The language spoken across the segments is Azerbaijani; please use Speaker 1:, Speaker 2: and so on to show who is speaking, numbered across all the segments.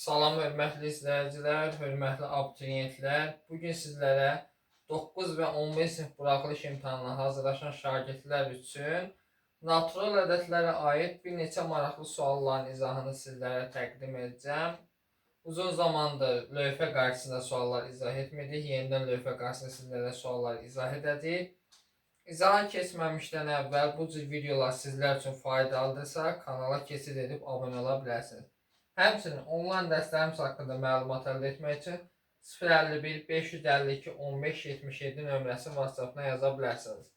Speaker 1: Salam hörmətli izləyicilər, hörmətli abituriyentlər. Bugün sizlərə 9 və 11 sinif buraxılış imtahanına hazırlaşan şagirdlər üçün natural ədədlərə aid bir neçə maraqlı sualların izahını sizlərə təqdim edəcəm. Uzun zamandır lövhə qarşısında suallar izah etmədik. Yenidən lövhə qarşısında sizlərə suallar izah edəcəyik. İzaha keçməmişdən əvvəl bu cür videolar sizlər üçün faydalıdırsa, kanala keçid edib abunə ola bilərsiniz. Həmçinin onlayn dərslərimiz haqqında məlumat əldə etmək üçün 051 552 15 77 nömrəsi WhatsApp-dan yaza bilərsiniz.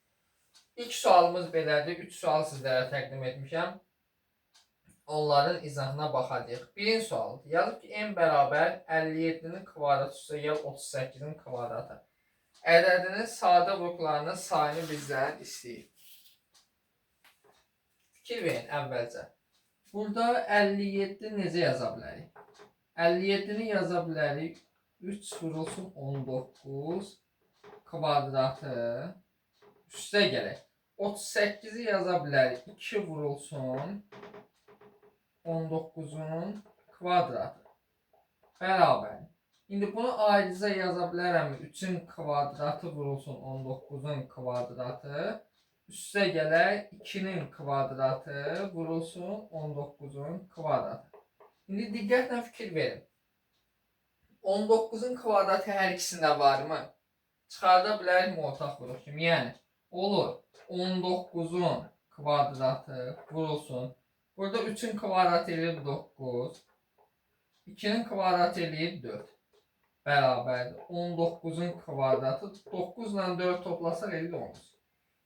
Speaker 1: İlk sualımız belədir. 3 sual sizlərə təqdim etmişəm. Onların izahına baxacağıq. Birinci sual. Yazıb ki, n bərabər 57-nin kvadratı üstə gəl 38-in kvadratı. Ədədinin sadə vurğularının sayını bizdən istəyir. Fikir verin əvvəlcə. Burada 57 necə yaza bilərik? 57-ni yaza bilərik. 3 vurulsun 19 kvadratı üstə gələk. 38-i yaza bilərik. 2 vurulsun 19-un kvadratı bərabər. İndi bunu ayrıca yaza bilərəm. 3-ün kvadratı vurulsun 19-un kvadratı üstə gələk 2-nin kvadratı vurulsun 19-un kvadratı. İndi diqqətlə fikir verin. 19-un kvadratı hər ikisində varmı? Çıxarda bilərik mi ortaq vuruş kimi? Yəni olur 19-un kvadratı vurulsun. Burada 3-ün kvadratı eləyir 9. 2-nin kvadratı eləyir 4. Bərabərdir. 19-un kvadratı 9 ilə 4 toplasaq eləyir 19.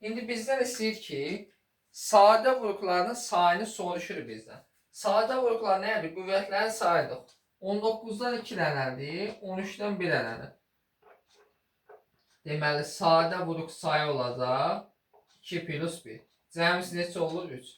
Speaker 1: İndi bizdən istəyir ki, sadə vurğularının sayını soruşur bizdən. Sadə vurğular nədir? Qüvvətlərin sayıdır. 19-dan 2 dənədir, 13-dən 1 dənədir. Deməli, sadə vurğu sayı olacaq 2 plus 1. Cəmsi neçə olur? 3.